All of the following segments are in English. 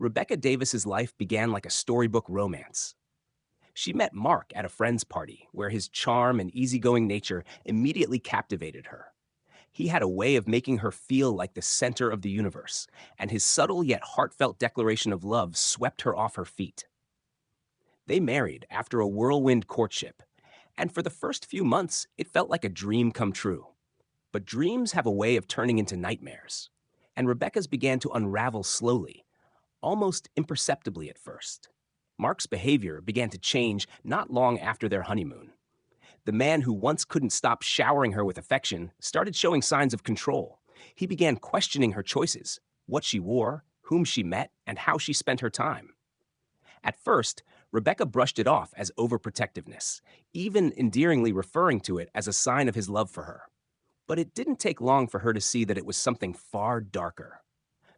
Rebecca Davis's life began like a storybook romance. She met Mark at a friend's party, where his charm and easygoing nature immediately captivated her. He had a way of making her feel like the center of the universe, and his subtle yet heartfelt declaration of love swept her off her feet. They married after a whirlwind courtship, and for the first few months, it felt like a dream come true. But dreams have a way of turning into nightmares, and Rebecca's began to unravel slowly, almost imperceptibly at first. Mark's behavior began to change not long after their honeymoon. The man who once couldn't stop showering her with affection started showing signs of control. He began questioning her choices, what she wore, whom she met, and how she spent her time. At first, Rebecca brushed it off as overprotectiveness, even endearingly referring to it as a sign of his love for her. But it didn't take long for her to see that it was something far darker.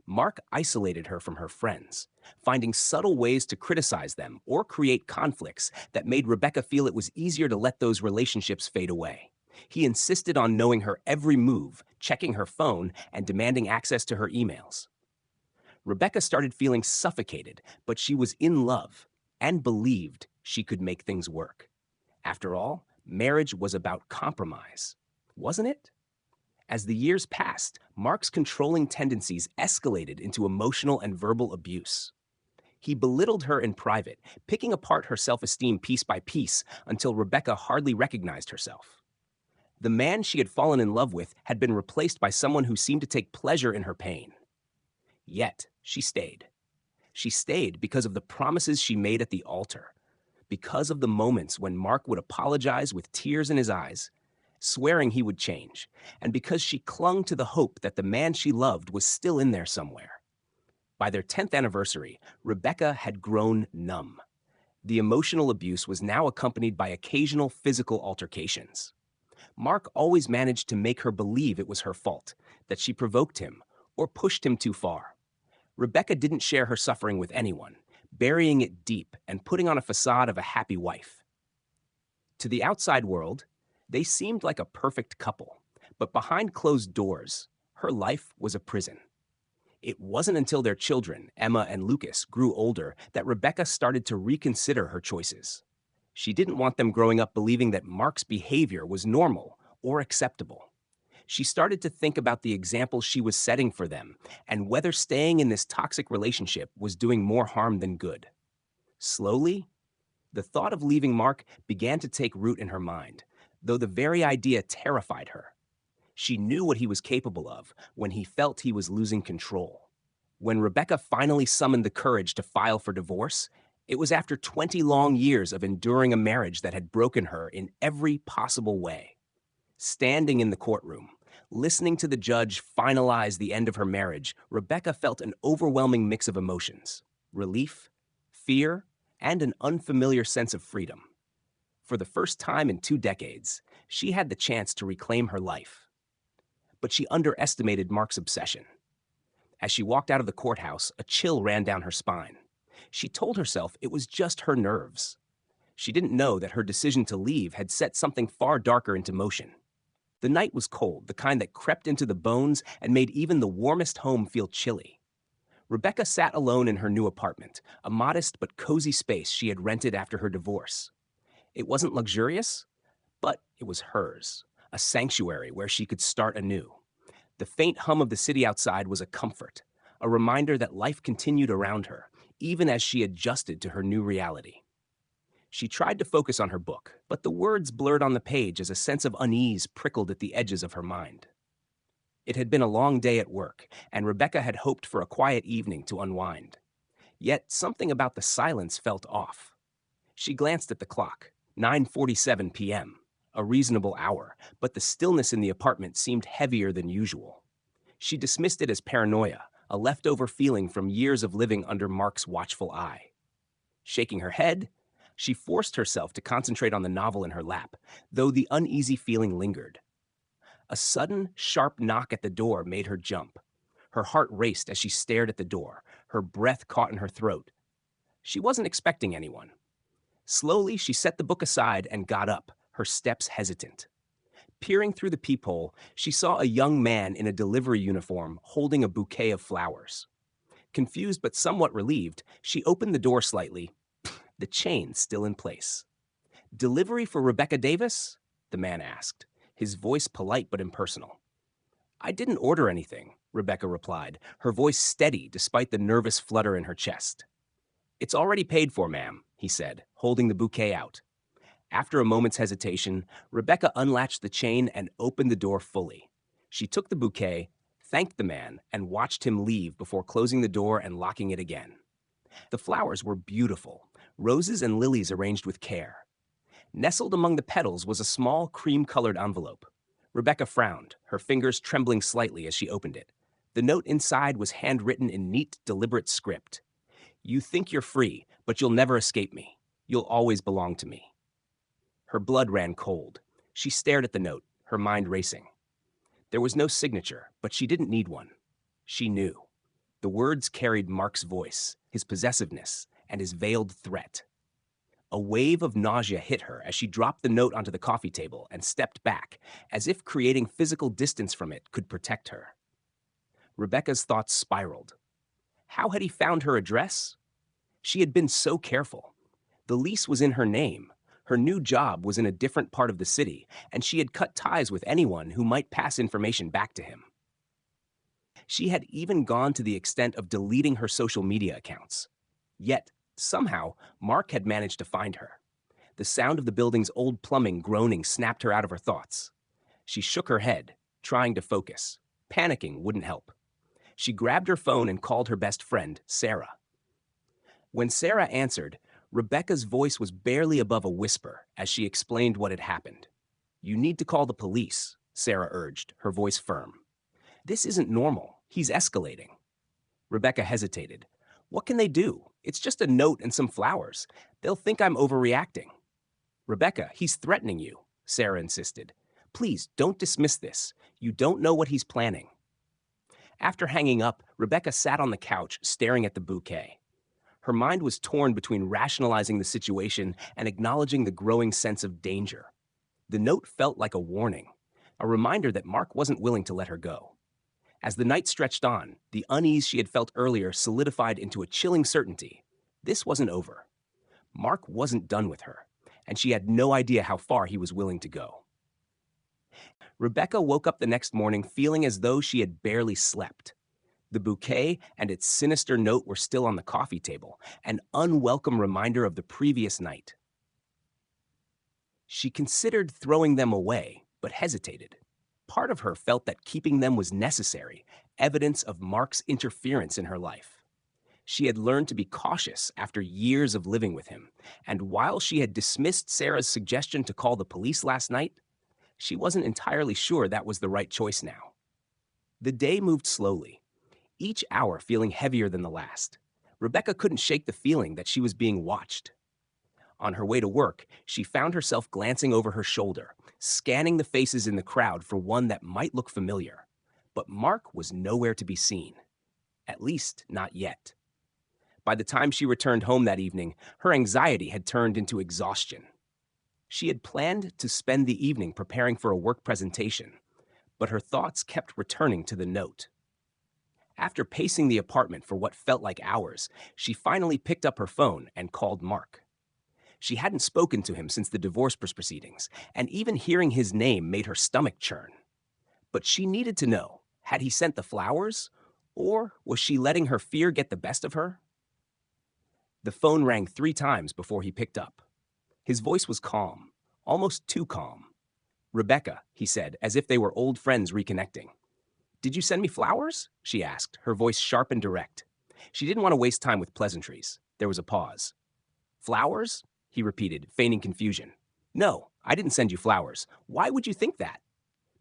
Mark isolated her from her friends, finding subtle ways to criticize them or create conflicts that made Rebecca feel it was easier to let those relationships fade away. He insisted on knowing her every move, checking her phone, and demanding access to her emails. Rebecca started feeling suffocated, but she was in love and believed she could make things work. After all, marriage was about compromise, wasn't it? As the years passed, Mark's controlling tendencies escalated into emotional and verbal abuse. He belittled her in private, picking apart her self esteem piece by piece until Rebecca hardly recognized herself. The man she had fallen in love with had been replaced by someone who seemed to take pleasure in her pain. Yet, she stayed. She stayed because of the promises she made at the altar, because of the moments when Mark would apologize with tears in his eyes, swearing he would change, and because she clung to the hope that the man she loved was still in there somewhere. By their 10th anniversary, Rebecca had grown numb. The emotional abuse was now accompanied by occasional physical altercations. Mark always managed to make her believe it was her fault, that she provoked him or pushed him too far. Rebecca didn't share her suffering with anyone, burying it deep and putting on a facade of a happy wife. To the outside world, they seemed like a perfect couple, but behind closed doors, her life was a prison. It wasn't until their children, Emma and Lucas, grew older that Rebecca started to reconsider her choices. She didn't want them growing up believing that Mark's behavior was normal or acceptable. She started to think about the example she was setting for them and whether staying in this toxic relationship was doing more harm than good. Slowly, the thought of leaving Mark began to take root in her mind, though the very idea terrified her. She knew what he was capable of when he felt he was losing control. When Rebecca finally summoned the courage to file for divorce, it was after 20 long years of enduring a marriage that had broken her in every possible way. Standing in the courtroom, listening to the judge finalize the end of her marriage, Rebecca felt an overwhelming mix of emotions: relief, fear, and an unfamiliar sense of freedom. For the first time in 2 decades, she had the chance to reclaim her life. But she underestimated Mark's obsession. As she walked out of the courthouse, a chill ran down her spine. She told herself it was just her nerves. She didn't know that her decision to leave had set something far darker into motion. The night was cold, the kind that crept into the bones and made even the warmest home feel chilly. Rebecca sat alone in her new apartment, a modest but cozy space she had rented after her divorce. It wasn't luxurious, but it was hers, a sanctuary where she could start anew. The faint hum of the city outside was a comfort, a reminder that life continued around her, even as she adjusted to her new reality. She tried to focus on her book, but the words blurred on the page as a sense of unease prickled at the edges of her mind. It had been a long day at work, and Rebecca had hoped for a quiet evening to unwind. Yet something about the silence felt off. She glanced at the clock, 9:47 p.m., a reasonable hour, but the stillness in the apartment seemed heavier than usual. She dismissed it as paranoia, a leftover feeling from years of living under Mark's watchful eye. Shaking her head, she forced herself to concentrate on the novel in her lap, though the uneasy feeling lingered. A sudden, sharp knock at the door made her jump. Her heart raced as she stared at the door, her breath caught in her throat. She wasn't expecting anyone. Slowly, she set the book aside and got up, her steps hesitant. Peering through the peephole, she saw a young man in a delivery uniform holding a bouquet of flowers. Confused but somewhat relieved, she opened the door slightly, the chain still in place. "Delivery for Rebecca Davis?" the man asked, his voice polite but impersonal. "I didn't order anything," Rebecca replied, her voice steady despite the nervous flutter in her chest. "It's already paid for, ma'am," he said, holding the bouquet out. After a moment's hesitation, Rebecca unlatched the chain and opened the door fully. She took the bouquet, thanked the man, and watched him leave before closing the door and locking it again. The flowers were beautiful, roses and lilies arranged with care. Nestled among the petals was a small cream-colored envelope. Rebecca frowned, her fingers trembling slightly as she opened it. The note inside was handwritten in neat, deliberate script. "You think you're free, but you'll never escape me. You'll always belong to me." Her blood ran cold. She stared at the note, her mind racing. There was no signature, but she didn't need one. She knew. The words carried Mark's voice, his possessiveness, and his veiled threat. A wave of nausea hit her as she dropped the note onto the coffee table and stepped back, as if creating physical distance from it could protect her. Rebecca's thoughts spiraled. How had he found her address? She had been so careful. The lease was in her name. Her new job was in a different part of the city, and she had cut ties with anyone who might pass information back to him. She had even gone to the extent of deleting her social media accounts. Yet, somehow, Mark had managed to find her. The sound of the building's old plumbing groaning snapped her out of her thoughts. She shook her head, trying to focus. Panicking wouldn't help. She grabbed her phone and called her best friend, Sarah. When Sarah answered, Rebecca's voice was barely above a whisper as she explained what had happened. "You need to call the police," Sarah urged, her voice firm. "This isn't normal. He's escalating." Rebecca hesitated. "What can they do? It's just a note and some flowers. They'll think I'm overreacting." "Rebecca, he's threatening you," Sarah insisted. "Please, don't dismiss this. You don't know what he's planning." After hanging up, Rebecca sat on the couch, staring at the bouquet. Her mind was torn between rationalizing the situation and acknowledging the growing sense of danger. The note felt like a warning, a reminder that Mark wasn't willing to let her go. As the night stretched on, the unease she had felt earlier solidified into a chilling certainty. This wasn't over. Mark wasn't done with her, and she had no idea how far he was willing to go. Rebecca woke up the next morning feeling as though she had barely slept. The bouquet and its sinister note were still on the coffee table, an unwelcome reminder of the previous night. She considered throwing them away, but hesitated. Part of her felt that keeping them was necessary, evidence of Mark's interference in her life. She had learned to be cautious after years of living with him, and while she had dismissed Sarah's suggestion to call the police last night, she wasn't entirely sure that was the right choice now. The day moved slowly, each hour feeling heavier than the last. Rebecca couldn't shake the feeling that she was being watched. On her way to work, she found herself glancing over her shoulder, scanning the faces in the crowd for one that might look familiar. But Mark was nowhere to be seen. At least, not yet. By the time she returned home that evening, her anxiety had turned into exhaustion. She had planned to spend the evening preparing for a work presentation, but her thoughts kept returning to the note. After pacing the apartment for what felt like hours, she finally picked up her phone and called Mark. She hadn't spoken to him since the divorce proceedings, and even hearing his name made her stomach churn. But she needed to know, had he sent the flowers, or was she letting her fear get the best of her? The phone rang 3 times before he picked up. His voice was calm, almost too calm. "Rebecca," he said, as if they were old friends reconnecting. "Did you send me flowers?" she asked, her voice sharp and direct. She didn't want to waste time with pleasantries. There was a pause. "Flowers?" he repeated, feigning confusion. "No, I didn't send you flowers. Why would you think that?"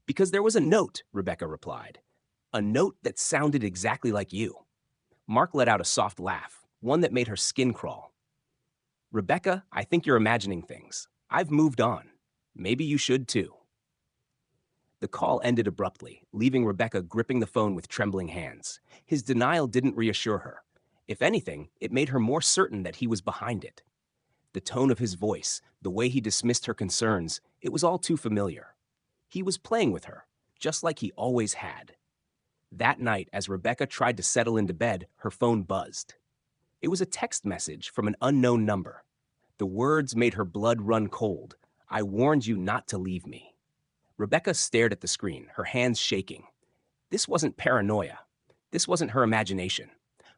"Because there was a note," Rebecca replied. "A note that sounded exactly like you." Mark let out a soft laugh, one that made her skin crawl. "Rebecca, I think you're imagining things. I've moved on. Maybe you should too." The call ended abruptly, leaving Rebecca gripping the phone with trembling hands. His denial didn't reassure her. If anything, it made her more certain that he was behind it. The tone of his voice, the way he dismissed her concerns, it was all too familiar. He was playing with her, just like he always had. That night, as Rebecca tried to settle into bed, her phone buzzed. It was a text message from an unknown number. The words made her blood run cold. "I warned you not to leave me." Rebecca stared at the screen, her hands shaking. This wasn't paranoia. This wasn't her imagination.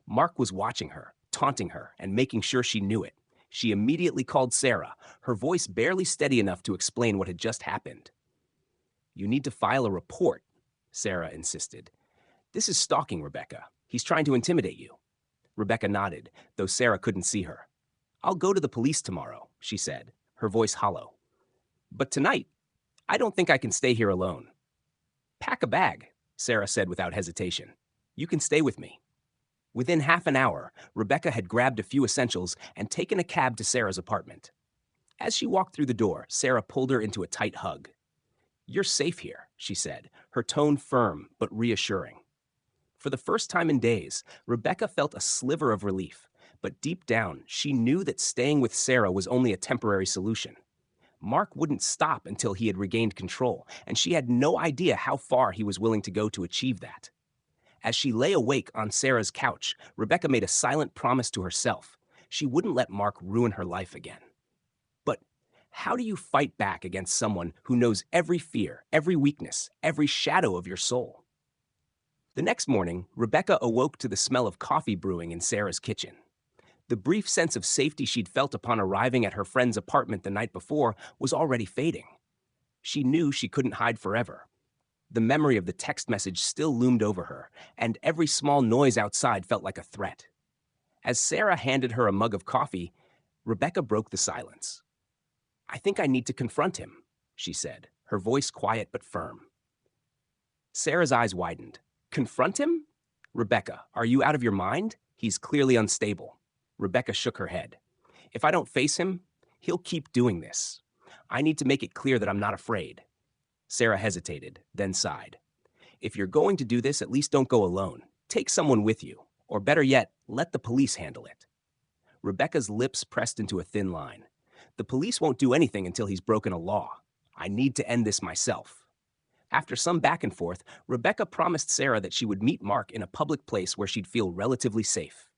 Mark was watching her, taunting her, and making sure she knew it. She immediately called Sarah, her voice barely steady enough to explain what had just happened. "You need to file a report," Sarah insisted. "This is stalking, Rebecca. He's trying to intimidate you." Rebecca nodded, though Sarah couldn't see her. "I'll go to the police tomorrow," she said, her voice hollow. "But tonight, I don't think I can stay here alone." "Pack a bag," Sarah said without hesitation. "You can stay with me." Within half an hour, Rebecca had grabbed a few essentials and taken a cab to Sarah's apartment. As she walked through the door, Sarah pulled her into a tight hug. "You're safe here," she said, her tone firm but reassuring. For the first time in days, Rebecca felt a sliver of relief, but deep down, she knew that staying with Sarah was only a temporary solution. Mark wouldn't stop until he had regained control, and she had no idea how far he was willing to go to achieve that. As she lay awake on Sarah's couch, Rebecca made a silent promise to herself. She wouldn't let Mark ruin her life again. But how do you fight back against someone who knows every fear, every weakness, every shadow of your soul? The next morning, Rebecca awoke to the smell of coffee brewing in Sarah's kitchen. The brief sense of safety she'd felt upon arriving at her friend's apartment the night before was already fading. She knew she couldn't hide forever. The memory of the text message still loomed over her, and every small noise outside felt like a threat. As Sarah handed her a mug of coffee, Rebecca broke the silence. "I think I need to confront him," she said, her voice quiet but firm. Sarah's eyes widened. "Confront him? Rebecca, are you out of your mind? He's clearly unstable." Rebecca shook her head. "If I don't face him, he'll keep doing this. I need to make it clear that I'm not afraid." Sarah hesitated, then sighed. "If you're going to do this, at least don't go alone. Take someone with you, or better yet, let the police handle it." Rebecca's lips pressed into a thin line. "The police won't do anything until he's broken a law. I need to end this myself." After some back and forth, Rebecca promised Sarah that she would meet Mark in a public place where she'd feel relatively safe.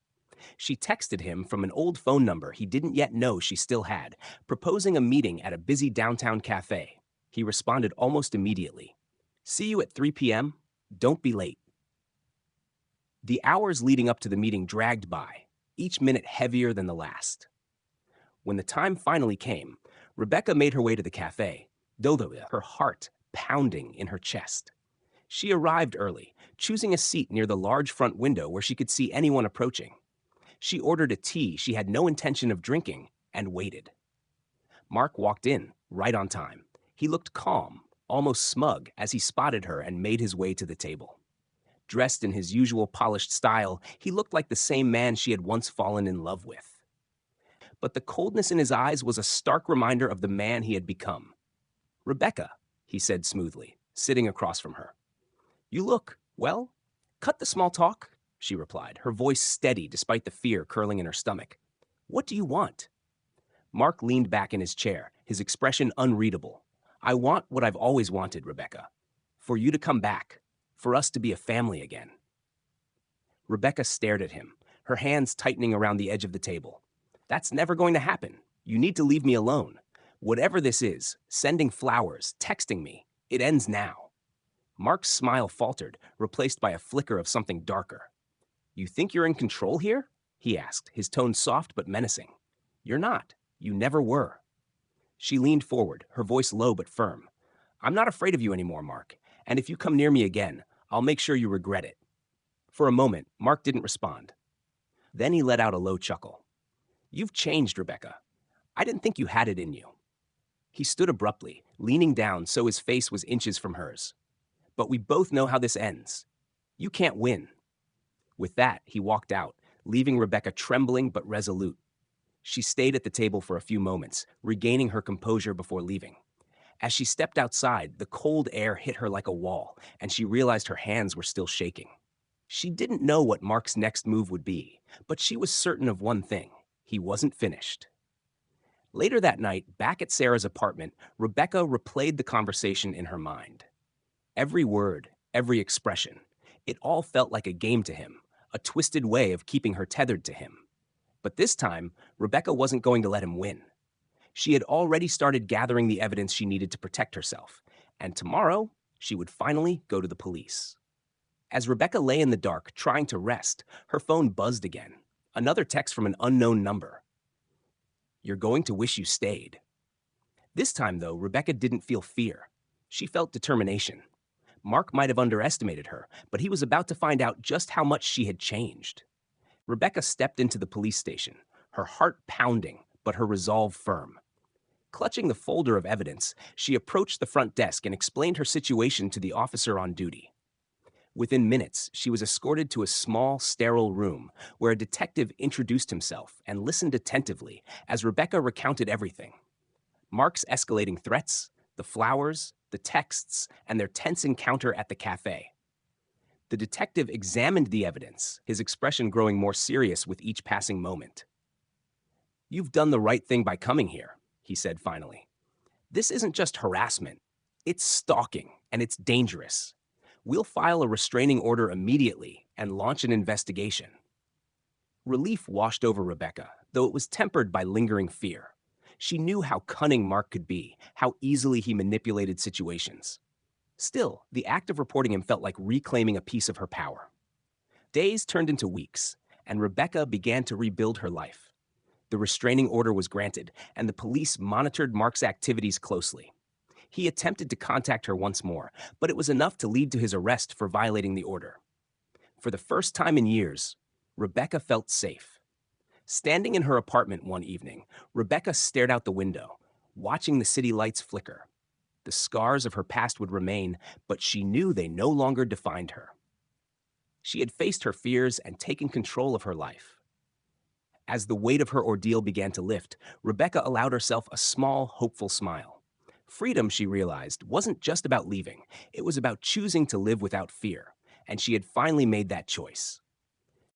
She texted him from an old phone number he didn't yet know she still had, proposing a meeting at a busy downtown cafe. He responded almost immediately. "See you at 3 p.m. Don't be late." The hours leading up to the meeting dragged by, each minute heavier than the last. When the time finally came, Rebecca made her way to the cafe, though her heart pounding in her chest. She arrived early, choosing a seat near the large front window where she could see anyone approaching. She ordered a tea she had no intention of drinking and waited. Mark walked in, right on time. He looked calm, almost smug, as he spotted her and made his way to the table. Dressed in his usual polished style, he looked like the same man she had once fallen in love with. But the coldness in his eyes was a stark reminder of the man he had become. "Rebecca," he said smoothly, sitting across from her. "You look, well, cut the small talk," she replied, her voice steady despite the fear curling in her stomach. "What do you want?" Mark leaned back in his chair, his expression unreadable. "I want what I've always wanted, Rebecca. For you to come back. For us to be a family again." Rebecca stared at him, her hands tightening around the edge of the table. "That's never going to happen. You need to leave me alone. Whatever this is, sending flowers, texting me, it ends now." Mark's smile faltered, replaced by a flicker of something darker. "You think you're in control here?" he asked, his tone soft but menacing. "You're not. You never were." She leaned forward, her voice low but firm. "I'm not afraid of you anymore, Mark, and if you come near me again, I'll make sure you regret it." For a moment, Mark didn't respond. Then he let out a low chuckle. "You've changed, Rebecca. I didn't think you had it in you." He stood abruptly, leaning down so his face was inches from hers. "But we both know how this ends. You can't win." With that, he walked out, leaving Rebecca trembling but resolute. She stayed at the table for a few moments, regaining her composure before leaving. As she stepped outside, the cold air hit her like a wall, and she realized her hands were still shaking. She didn't know what Mark's next move would be, but she was certain of one thing: he wasn't finished. Later that night, back at Sarah's apartment, Rebecca replayed the conversation in her mind. Every word, every expression. It all felt like a game to him, a twisted way of keeping her tethered to him. But this time, Rebecca wasn't going to let him win. She had already started gathering the evidence she needed to protect herself, and tomorrow she would finally go to the police. As Rebecca lay in the dark, trying to rest, her phone buzzed again. Another text from an unknown number. "You're going to wish you stayed." This time, though, Rebecca didn't feel fear. She felt determination. Mark might have underestimated her, but he was about to find out just how much she had changed. Rebecca stepped into the police station, her heart pounding, but her resolve firm. Clutching the folder of evidence, she approached the front desk and explained her situation to the officer on duty. Within minutes, she was escorted to a small, sterile room where a detective introduced himself and listened attentively as Rebecca recounted everything. Mark's escalating threats, the flowers, the texts, and their tense encounter at the cafe. The detective examined the evidence, his expression growing more serious with each passing moment. "You've done the right thing by coming here," he said finally. "This isn't just harassment. It's stalking, and it's dangerous. We'll file a restraining order immediately and launch an investigation." Relief washed over Rebecca, though it was tempered by lingering fear. She knew how cunning Mark could be, how easily he manipulated situations. Still, the act of reporting him felt like reclaiming a piece of her power. Days turned into weeks, and Rebecca began to rebuild her life. The restraining order was granted, and the police monitored Mark's activities closely. He attempted to contact her once more, but it was enough to lead to his arrest for violating the order. For the first time in years, Rebecca felt safe. Standing in her apartment one evening, Rebecca stared out the window, watching the city lights flicker. The scars of her past would remain, but she knew they no longer defined her. She had faced her fears and taken control of her life. As the weight of her ordeal began to lift, Rebecca allowed herself a small, hopeful smile. Freedom, she realized, wasn't just about leaving. It was about choosing to live without fear, and she had finally made that choice.